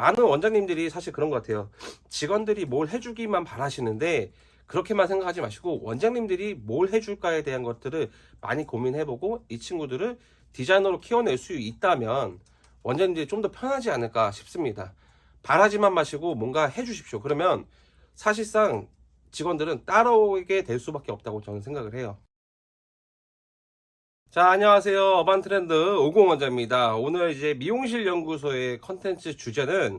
많은 원장님들이 사실 그런 것 같아요. 직원들이 뭘 해주기만 바라시는데 그렇게만 생각하지 마시고 원장님들이 뭘 해줄까에 대한 것들을 많이 고민해보고 이 친구들을 디자이너로 키워낼 수 있다면 원장님들이 좀 더 편하지 않을까 싶습니다. 바라지만 마시고 뭔가 해주십시오. 그러면 사실상 직원들은 따라오게 될 수밖에 없다고 저는 생각을 해요. 자, 안녕하세요. 어반트렌드 50원자입니다. 오늘 이제 미용실 연구소의 컨텐츠 주제는,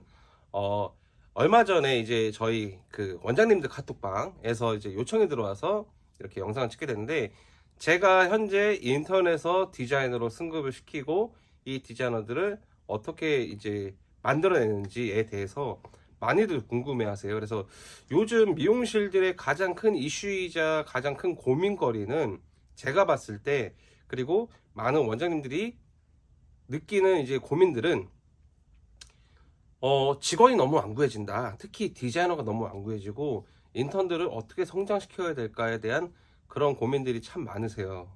어, 얼마 전에 이제 저희 그 원장님들 카톡방에서 이제 요청이 들어와서 이렇게 영상을 찍게 됐는데, 제가 현재 인턴에서 디자이너로 승급을 시키고 이 디자이너들을 어떻게 이제 만들어내는지에 대해서 많이들 궁금해 하세요. 그래서 요즘 미용실들의 가장 큰 이슈이자 가장 큰 고민거리는 제가 봤을 때, 그리고 많은 원장님들이 느끼는 이제 고민들은 직원이 너무 안 구해진다. 특히 디자이너가 너무 안 구해지고 인턴들을 어떻게 성장시켜야 될까에 대한 그런 고민들이 참 많으세요.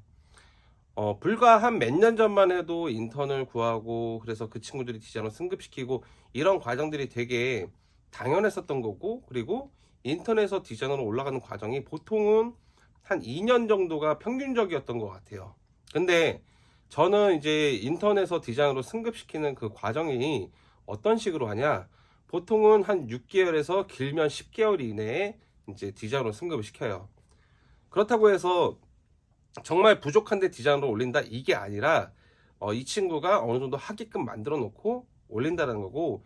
불과 한 몇 년 전만 해도 인턴을 구하고 그래서 그 친구들이 디자이너 승급시키고 이런 과정들이 되게 당연했었던 거고, 그리고 인턴에서 디자이너로 올라가는 과정이 보통은 한 2년 정도가 평균적이었던 것 같아요. 근데 저는 이제 인턴에서 디자이너로 승급시키는 그 과정이 어떤 식으로 하냐, 보통은 한 6개월에서 길면 10개월 이내에 이제 디자이너로 승급을 시켜요. 그렇다고 해서 정말 부족한데 디자이너로 올린다 이게 아니라 이 친구가 어느 정도 하게끔 만들어 놓고 올린다는 거고,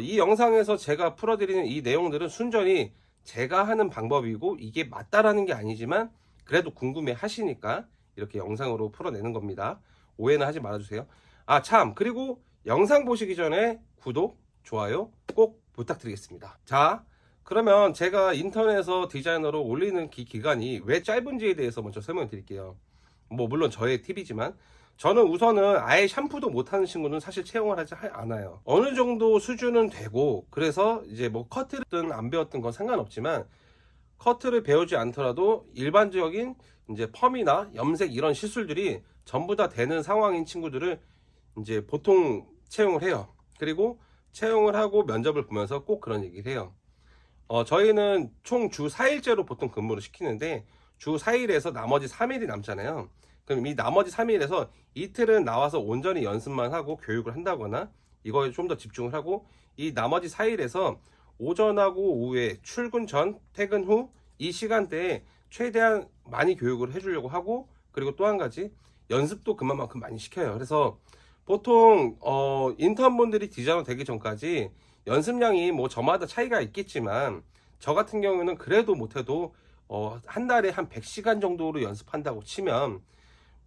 이 영상에서 제가 풀어드리는 이 내용들은 순전히 제가 하는 방법이고 이게 맞다라는 게 아니지만 그래도 궁금해 하시니까 이렇게 영상으로 풀어내는 겁니다. 오해는 하지 말아주세요. 아, 참, 그리고 영상 보시기 전에 구독, 좋아요 꼭 부탁드리겠습니다. 자, 그러면 제가 인턴에서 디자이너로 올리는 기간이 왜 짧은지에 대해서 먼저 설명을 드릴게요. 뭐 물론 저의 팁이지만 저는 우선은 아예 샴푸도 못하는 친구는 사실 채용을 하지 않아요. 어느 정도 수준은 되고, 그래서 이제 뭐 커트든 안 배웠던 건 상관없지만 커트를 배우지 않더라도 일반적인 이제 펌이나 염색 이런 시술들이 전부 다 되는 상황인 친구들을 이제 보통 채용을 해요. 그리고 채용을 하고 면접을 보면서 꼭 그런 얘기를 해요. 저희는 총 주 4일째로 보통 근무를 시키는데 주 4일에서 나머지 3일이 남잖아요. 그럼 이 나머지 3일에서 이틀은 나와서 온전히 연습만 하고 교육을 한다거나 이거에 좀 더 집중을 하고, 이 나머지 4일에서 오전하고 오후에 출근 전, 퇴근 후 이 시간대에 최대한 많이 교육을 해주려고 하고, 그리고 또 한 가지 연습도 그만큼 많이 시켜요. 그래서 보통 인턴분들이 디자이너 되기 전까지 연습량이 뭐 저마다 차이가 있겠지만 저 같은 경우는 그래도 못해도 한 달에 한 100시간 정도로 연습한다고 치면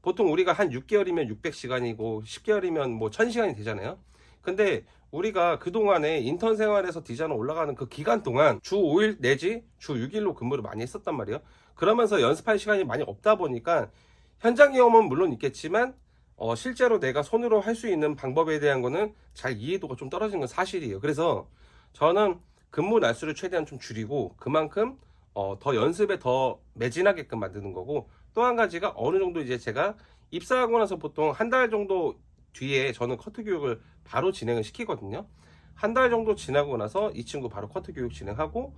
보통 우리가 한 6개월이면 600시간이고 10개월이면 뭐 1000시간이 되잖아요. 근데 우리가 그동안에 인턴 생활에서 디자이너 올라가는 그 기간 동안 주 5일 내지 주 6일로 근무를 많이 했었단 말이에요. 그러면서 연습할 시간이 많이 없다 보니까 현장 경험은 물론 있겠지만 실제로 내가 손으로 할 수 있는 방법에 대한 거는 잘 이해도가 좀 떨어지는 건 사실이에요. 그래서 저는 근무 날수를 최대한 좀 줄이고 그만큼 더 연습에 더 매진하게끔 만드는 거고, 또 한 가지가 어느 정도 이제 제가 입사하고 나서 보통 한 달 정도 뒤에 저는 커트 교육을 바로 진행을 시키거든요. 한 달 정도 지나고 나서 이 친구 바로 커트 교육 진행하고,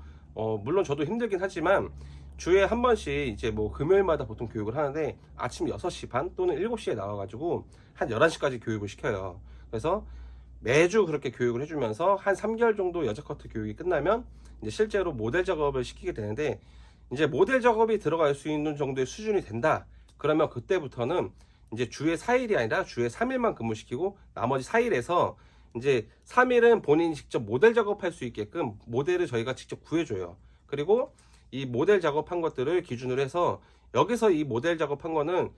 물론 저도 힘들긴 하지만 주에 한 번씩 이제 뭐 금요일마다 보통 교육을 하는데 아침 6시 반 또는 7시에 나와가지고 한 11시까지 교육을 시켜요. 그래서 매주 그렇게 교육을 해주면서 한 3개월 정도 여자 커트 교육이 끝나면 이제 실제로 모델 작업을 시키게 되는데, 이제 모델 작업이 들어갈 수 있는 정도의 수준이 된다. 그러면 그때부터는 이제 주에 4일이 아니라 주에 3일만 근무시키고 나머지 4일에서 이제 3일은 본인이 직접 모델 작업할 수 있게끔 모델을 저희가 직접 구해줘요. 그리고 이 모델 작업한 것들을 기준으로 해서 여기서 이 모델 작업한 거는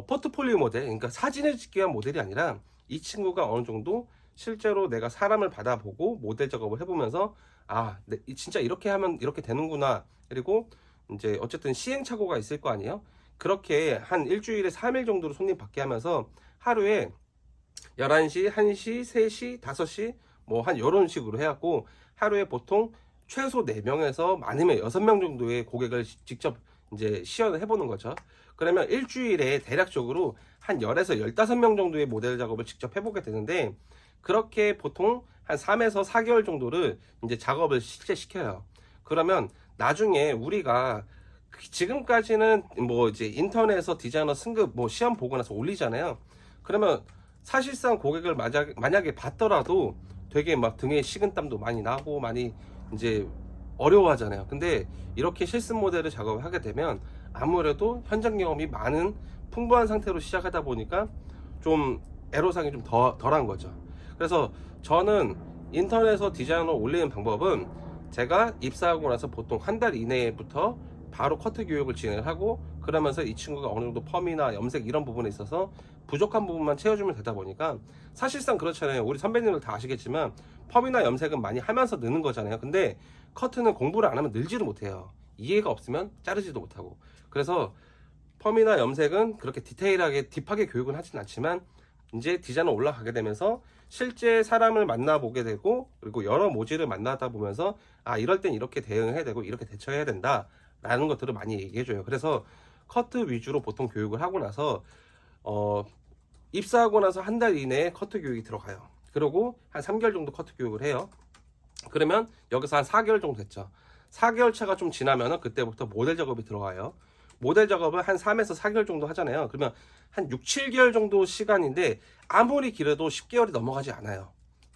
포트폴리오 모델, 그러니까 사진을 찍기 위한 모델이 아니라 이 친구가 어느 정도 실제로 내가 사람을 받아보고 모델 작업을 해보면서 진짜 이렇게 하면 이렇게 되는구나. 그리고 이제 어쨌든 시행착오가 있을 거 아니에요. 그렇게 한 일주일에 3일 정도로 손님 받게 하면서 하루에 11시, 1시, 3시, 5시 뭐 한 이런 식으로 해갖고 하루에 보통 최소 4명에서 많으면 6명 정도의 고객을 직접 이제 시연을 해보는 거죠. 그러면 일주일에 대략적으로 한 10에서 15명 정도의 모델 작업을 직접 해보게 되는데, 그렇게 보통 한 3에서 4개월 정도를 이제 작업을 실제 시켜요. 그러면 나중에 우리가 지금까지는 뭐 이제 인터넷에서 디자이너 승급 뭐 시험 보고 나서 올리잖아요. 그러면 사실상 고객을 만약에 받더라도 되게 막 등에 식은땀도 많이 나고 많이 이제 어려워하잖아요. 근데 이렇게 실습 모델을 작업을 하게 되면 아무래도 현장 경험이 많은 풍부한 상태로 시작하다 보니까 좀 애로사항이 좀 덜한 거죠. 그래서 저는 인터넷에서 디자인을 올리는 방법은 제가 입사하고 나서 보통 한 달 이내부터 바로 커트 교육을 진행하고, 그러면서 이 친구가 어느 정도 펌이나 염색 이런 부분에 있어서 부족한 부분만 채워주면 되다 보니까, 사실상 그렇잖아요. 우리 선배님들 다 아시겠지만 펌이나 염색은 많이 하면서 느는 거잖아요. 근데 커트는 공부를 안 하면 늘지도 못해요. 이해가 없으면 자르지도 못하고. 그래서 펌이나 염색은 그렇게 디테일하게 딥하게 교육은 하진 않지만, 이제 디자인을 올라가게 되면서 실제 사람을 만나보게 되고, 그리고 여러 모질을 만나다 보면서 아, 이럴 땐 이렇게 대응해야 되고 이렇게 대처해야 된다 라는 것들을 많이 얘기해줘요. 그래서 커트 위주로 보통 교육을 하고 나서 입사하고 나서 한 달 이내에 커트 교육이 들어가요. 그리고 한 3개월 정도 커트 교육을 해요. 그러면 여기서 한 4개월 정도 됐죠. 4개월 차가 좀 지나면은 그때부터 모델 작업이 들어가요. 모델 작업을 한 3에서 4개월 정도 하잖아요. 그러면 한 6, 7개월 정도 시간인데 아무리 길어도 10개월이 넘어가지 않아요.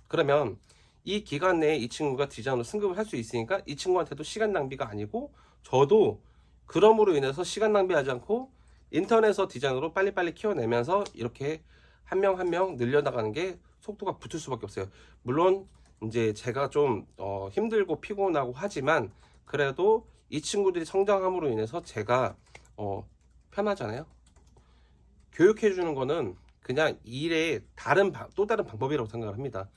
그러면 이 기간 내에 이 친구가 디자이너로 승급을 할 수 있으니까 이 친구한테도 시간 낭비가 아니고, 저도 그럼으로 인해서 시간 낭비하지 않고 인터넷에서 디자이너로 빨리빨리 키워내면서 이렇게 한 명 한 명 늘려나가는 게 속도가 붙을 수밖에 없어요. 물론 이제 제가 좀 힘들고 피곤하고 하지만 그래도 이 친구들이 성장함으로 인해서 제가 편하잖아요. 교육해 주는 거는 그냥 일의 또 다른 방법이라고 생각을 합니다.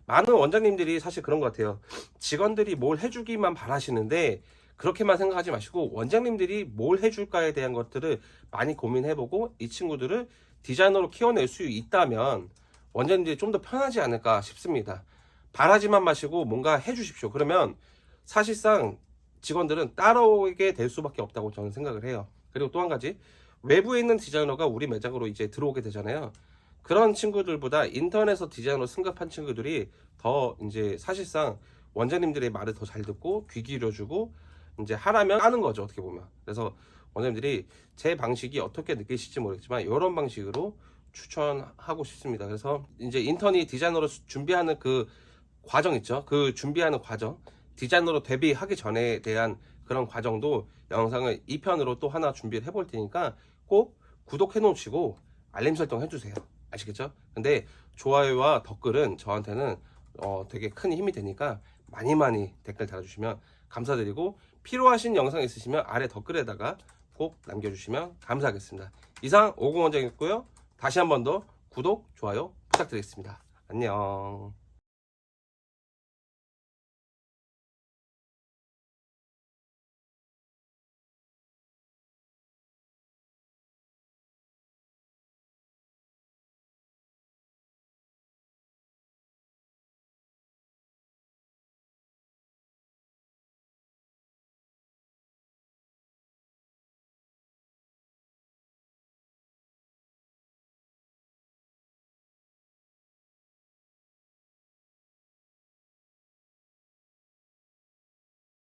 많은 원장님들이 사실 그런 것 같아요. 직원들이 뭘 해주기만 바라시는데 그렇게만 생각하지 마시고, 원장님들이 뭘 해줄까에 대한 것들을 많이 고민해보고 이 친구들을 디자이너로 키워낼 수 있다면 원장님들이 좀 더 편하지 않을까 싶습니다. 바라지만 마시고 뭔가 해주십시오. 그러면 사실상 직원들은 따라오게 될 수밖에 없다고 저는 생각을 해요. 그리고 또 한 가지, 외부에 있는 디자이너가 우리 매장으로 이제 들어오게 되잖아요. 그런 친구들보다 인터넷에서 디자이너로 승급한 친구들이 더 이제 사실상 원장님들의 말을 더 잘 듣고 귀 기울여주고 이제 하라면 하는 거죠, 어떻게 보면. 그래서 원장님들이 제 방식이 어떻게 느끼실지 모르겠지만 이런 방식으로 추천하고 싶습니다. 그래서 이제 인턴이 디자이너로 준비하는 그 과정 있죠. 그 준비하는 과정, 디자이너로 데뷔하기 전에 대한 그런 과정도 영상을 2편으로 또 하나 준비를 해볼 테니까 꼭 구독해 놓으시고 알림 설정 해주세요. 아시겠죠? 근데 좋아요와 댓글은 저한테는 되게 큰 힘이 되니까 많이 댓글 달아주시면 감사드리고, 필요하신 영상 있으시면 아래 댓글에다가 꼭 남겨주시면 감사하겠습니다. 이상 오공원장이었고요. 다시 한 번 더 구독, 좋아요 부탁드리겠습니다. 안녕.